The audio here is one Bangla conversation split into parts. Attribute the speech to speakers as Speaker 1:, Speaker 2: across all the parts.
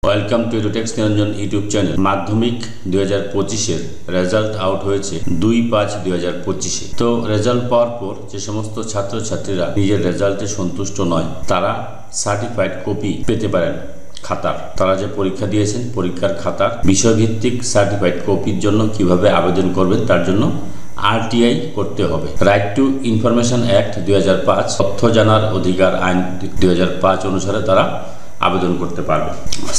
Speaker 1: Welcome to এডুটেক্স Niranjan YouTube channel. মাধ্যমিক 2025-এর রেজাল্ট আউট হয়েছে 2/5/2025-এ। তো রেজাল্ট পাওয়ার পর যে সমস্ত ছাত্রছাত্রীরা নিজের রেজাল্টে সন্তুষ্ট নয় তারা সার্টিফাইড কপি পেতে পারেন খাতার। তারা যে পরীক্ষা দিয়েছেন পরীক্ষার খাতার বিষয়ভিত্তিক সার্টিফাইড কপির জন্য কিভাবে আবেদন করবেন তার জন্য RTI করতে হবে। রাইট টু ইনফরমেশন অ্যাক্ট 2005 তথ্য জানার অধিকার আইন 2005 অনুসারে তারা আবেদন করতে পারবে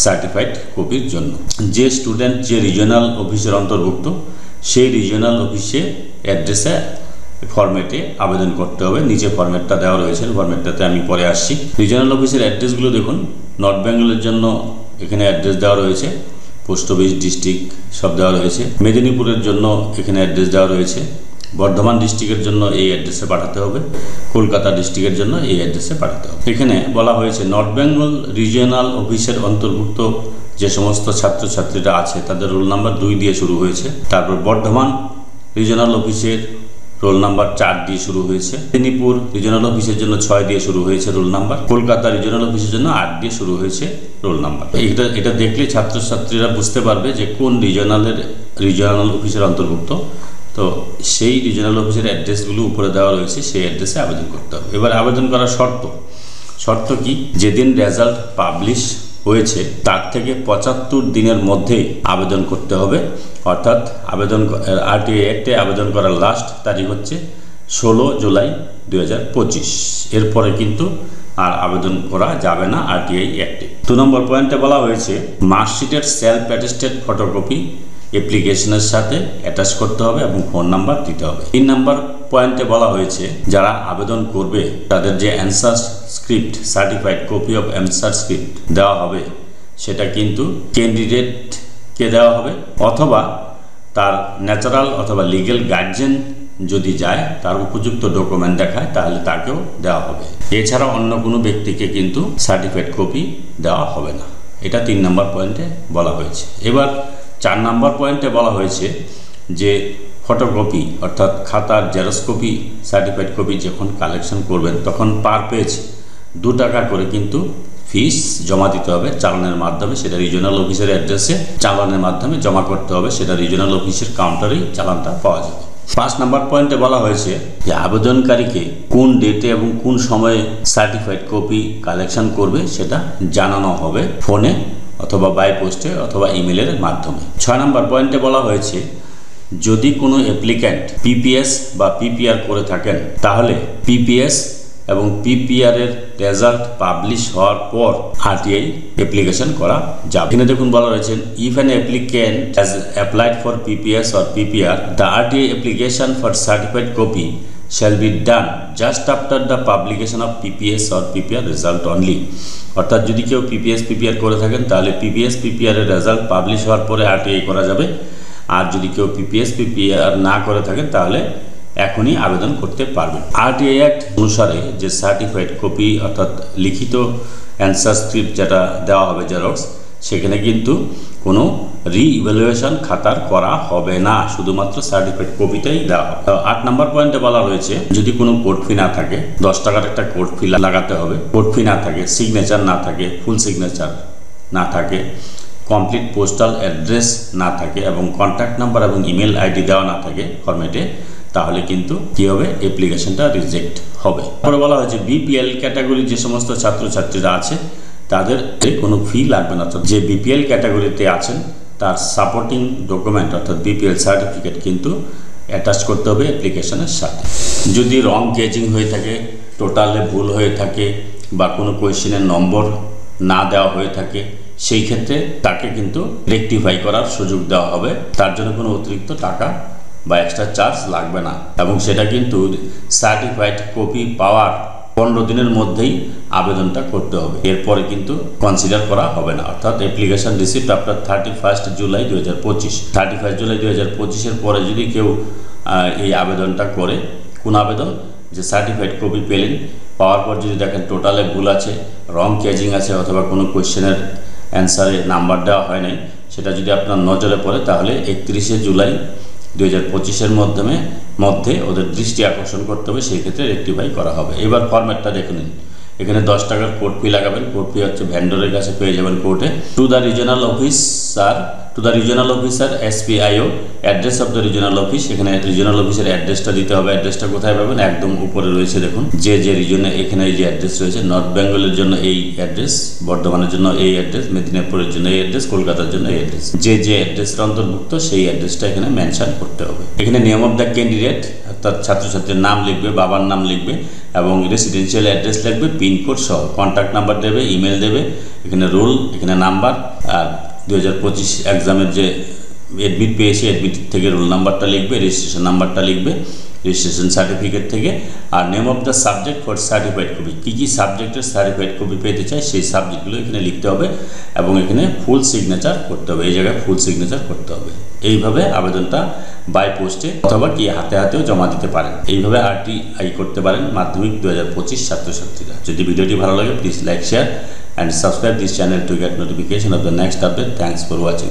Speaker 1: সার্টিফাইড কপির জন্য। যে স্টুডেন্ট যে রিজিওনাল অফিসের অন্তর্ভুক্ত সেই রিজিওনাল অফিসে অ্যাড্রেসে ফরম্যাটে আবেদন করতে হবে। নিচে ফরম্যাটটা দেওয়া রয়েছে, ফরম্যাটটাতে আমি পরে আসছি। রিজিওনাল অফিসের অ্যাড্রেসগুলো দেখুন। নর্থ বেঙ্গলের জন্য এখানে অ্যাড্রেস দেওয়া রয়েছে, পোস্ট অফিস ডিস্ট্রিক্ট সব দেওয়া রয়েছে। মেদিনীপুরের জন্য এখানে অ্যাড্রেস দেওয়া রয়েছে। বর্ধমান ডিস্ট্রিক্টের জন্য এই অ্যাড্রেসে পাঠাতে হবে। কলকাতা ডিস্ট্রিক্টের জন্য এই অ্যাড্রেসে পাঠাতে হবে। এখানে বলা হয়েছে নর্থ বেঙ্গল রিজিওনাল অফিসের অন্তর্ভুক্ত যে সমস্ত ছাত্রছাত্রীরা আছে তাদের রোল নাম্বার 2 দিয়ে শুরু হয়েছে। তারপর বর্ধমান রিজিওনাল অফিসের রোল নাম্বার 4 দিয়ে শুরু হয়েছে। মেদিনীপুর রিজিওনাল অফিসের জন্য 6 দিয়ে শুরু হয়েছে রোল নাম্বার। কলকাতা রিজিওনাল অফিসের জন্য 8 দিয়ে শুরু হয়েছে রোল নাম্বার। এটা দেখলে ছাত্রছাত্রীরা বুঝতে পারবে যে কোন রিজিওনাল অফিসের অন্তর্ভুক্ত। তো সেই রিজিওনাল অফিসের অ্যাড্রেসগুলো উপরে দেওয়া রয়েছে, সেই অ্যাড্রেসে আবেদন করতে হবে। এবার আবেদন করার শর্ত কি? যেদিন রেজাল্ট পাবলিশ হয়েছে তার থেকে 75 দিনের মধ্যেই আবেদন করতে হবে। অর্থাৎ RTI অ্যাক্টে আবেদন করার লাস্ট তারিখ হচ্ছে 16 জুলাই 2025। এরপরে কিন্তু আর আবেদন করা যাবে না RTI অ্যাক্টে। 2 নম্বর পয়েন্টে বলা হয়েছে মার্কশিটের সেলফ অ্যাটেস্টেড ফটোকপি অ্যাপ্লিকেশনের সাথে অ্যাটাচ করতে হবে এবং ফোন নাম্বার দিতে হবে। 3 নম্বর পয়েন্টে বলা হয়েছে যারা আবেদন করবে তাদের যে answer script, certified copy of answer script দেওয়া হবে সেটা কিন্তু ক্যান্ডিডেটকে দেওয়া হবে, অথবা তার ন্যাচারাল অথবা লিগ্যাল গার্জিয়ান যদি যায় তার উপযুক্ত ডকুমেন্ট দেখায় তাহলে তাকেও দেওয়া হবে। এছাড়া অন্য কোনো ব্যক্তিকে কিন্তু সার্টিফাইড কপি দেওয়া হবে না। এটা 3 নম্বর পয়েন্টে বলা হয়েছে। এবার 4 নম্বর পয়েন্টে বলা হয়েছে যে ফটোকপি অর্থাৎ খাতার জেরক্স কপি সার্টিফাইড কপি যখন কালেকশন করবেন তখন পার পেজ 2 টাকা করে কিন্তু ফিস জমা দিতে হবে চালানের মাধ্যমে। সেটা রিজিওনাল অফিসের অ্যাড্রেসে চালানের মাধ্যমে জমা করতে হবে। সেটা রিজিওনাল অফিসের কাউন্টারেই চালানটা পাওয়া যাবে। 5 নম্বর পয়েন্টে বলা হয়েছে যে আবেদনকারীকে কোন ডেটে এবং কোন সময়ে সার্টিফাইড কপি কালেকশন করবে সেটা জানানো হবে ফোনে অথবা বাই পোস্টে অথবা ইমেলের মাধ্যমে। 6 নম্বর পয়েন্টে বলা হয়েছে যদি কোনো অ্যাপ্লিক্যান্ট PPS বা PPR করে থাকেন তাহলে PPS এবং PPR এর রেজাল্ট পাবলিশ হওয়ার পর RTI অ্যাপ্লিকেশন করা যাবে। এখানে দেখুন বলা রয়েছে if an applicant has applied for PPS or PPR the RTI application for certified copy shall be done just after the publication of PPS or PPR result only। অর্থাৎ যদি কেউ PPS PPR করে থাকেন তাহলে PPS PPR এর রেজাল্ট পাবলিশ হওয়ার পরে RTI করা যাবে। আর যদি কেউ PPS PPR না করে থাকেন তাহলে এখনই আবেদন করতে পারবেন। RTI অ্যাক্ট অনুসারে যে সার্টিফাইড কপি অর্থাৎ লিখিত অ্যান্সার স্ক্রিপ্ট যেটা দেওয়া হবে জেরক্স, সেখানে কিন্তু কোনো রিইভ্যালুয়েশন খাতার করা হবে না, শুধুমাত্র সার্টিফাইড কপিটাই দেওয়া হবে। 8 নম্বর পয়েন্টে বলা রয়েছে যদি কোনো কোর্ট ফি না থাকে, 10 টাকার একটা কোর্ট ফি লাগাতে হবে। কোর্ট ফি না থাকে, সিগনেচার না থাকে, ফুল সিগনেচার না থাকে, কমপ্লিট পোস্টাল অ্যাড্রেস না থাকে এবং কন্ট্যাক্ট নাম্বার এবং ইমেল আইডি দেওয়া না থাকে ফরম্যাটে, তাহলে কিন্তু কী হবে? অ্যাপ্লিকেশনটা রিজেক্ট হবে। তারপরে বলা হয়েছে BPL ক্যাটাগরির যে সমস্ত ছাত্রছাত্রীরা আছে তাদের কোনো ফি লাগবে না। অর্থাৎ যে BPL ক্যাটাগরিতে আছেন তার সাপোর্টিং ডকুমেন্ট অর্থাৎ BPL সার্টিফিকেট কিন্তু অ্যাটাচ করতে হবে অ্যাপ্লিকেশনের সাথে। যদি রং গেজিং হয়ে থাকে, টোটালে ভুল হয়ে থাকে বা কোনো কোয়েশ্চেনের নম্বর না দেওয়া হয়ে থাকে সেই ক্ষেত্রে তাকে কিন্তু রেকটিফাই করার সুযোগ দেওয়া হবে। তার জন্য কোনো অতিরিক্ত টাকা বা এক্সট্রা চার্জ লাগবে না এবং সেটা কিন্তু সার্টিফাইড কপি পাওয়ার 15 দিনের মধ্যেই আবেদনটা করতে হবে। এরপরে কিন্তু কনসিডার করা হবে না। অর্থাৎ অ্যাপ্লিকেশন রিসিপ্ট আপনার 31 জুলাই 2025। 31 জুলাই 2025-এর পরে যদি কেউ এই আবেদনটা করে, কোন আবেদন? যে সার্টিফাইড কপি পেলেন, পাওয়ার পর যদি দেখেন টোটালে ভুল আছে, রং কেজিং আছে অথবা কোনো কোয়েশ্চেনের অ্যান্সারে নাম্বার দেওয়া হয় নাই, সেটা যদি আপনার নজরে পড়ে তাহলে 31 জুলাই 2025-এর মধ্যে ওদের দৃষ্টি আকর্ষণ করতে হবে, সেই ক্ষেত্রে রেকটিফাই করা হবে। এবার ফরম্যাটটা দেখে নিন। এখানে 10 টাকার কোর্ট ফি লাগাবেন। কোর্ট ফি হচ্ছে ভেন্ডরের কাছে পেয়ে যাবেন কোর্টে। To the regional officer SPIO, address of the regional office. এখানে রিজনাল অফিসের অ্যাড্রেসটা দিতে হবে। অ্যাড্রেসটা কোথায় পাবেন? একদম উপরে রয়েছে দেখুন, যে রিজনে এখানে এই যে অ্যাড্রেস রয়েছে। নর্থ বেঙ্গলের জন্য এই অ্যাড্রেস, বর্ধমানের জন্য এই অ্যাড্রেস, মেদিনীপুরের জন্য এই অ্যাড্রেস, কলকাতার জন্য এই অ্যাড্রেস। যে অ্যাড্রেসের অন্তর্ভুক্ত সেই অ্যাড্রেসটা এখানে মেনশন করতে হবে। এখানে নেম অফ দ্য ক্যান্ডিডেট, অর্থাৎ ছাত্রছাত্রীর নাম লিখবে, বাবার নাম লিখবে এবং রেসিডেন্সিয়াল অ্যাড্রেস লিখবে, পিনকোড সহ, কন্ট্যাক্ট নাম্বার দেবে, ইমেল দেবে, এখানে রোল, এখানে নাম্বার, আর 2025 এক্সামের যে অ্যাডমিট পেয়েছে অ্যাডমিট থেকে রোল নাম্বারটা লিখবে, রেজিস্ট্রেশন নাম্বারটা লিখবে রেজিস্ট্রেশন সার্টিফিকেট থেকে, আর name of the subject for certified copy. কী কী সাবজেক্টের সার্টিফাইড কপি পেতে চাই সেই সাবজেক্টগুলো এখানে লিখতে হবে এবং এখানে ফুল সিগনেচার করতে হবে। এই জায়গায় ফুল সিগনেচার করতে হবে। এইভাবে আবেদনটা বাই পোস্টে অথবা কি হাতেও জমা দিতে পারেন। এইভাবে RTI করতে পারেন মাধ্যমিক 2025 ছাত্রছাত্রীরা। যদি ভিডিওটি ভালো লাগে please like, share and subscribe this channel to get notification of the next update. Thanks for watching.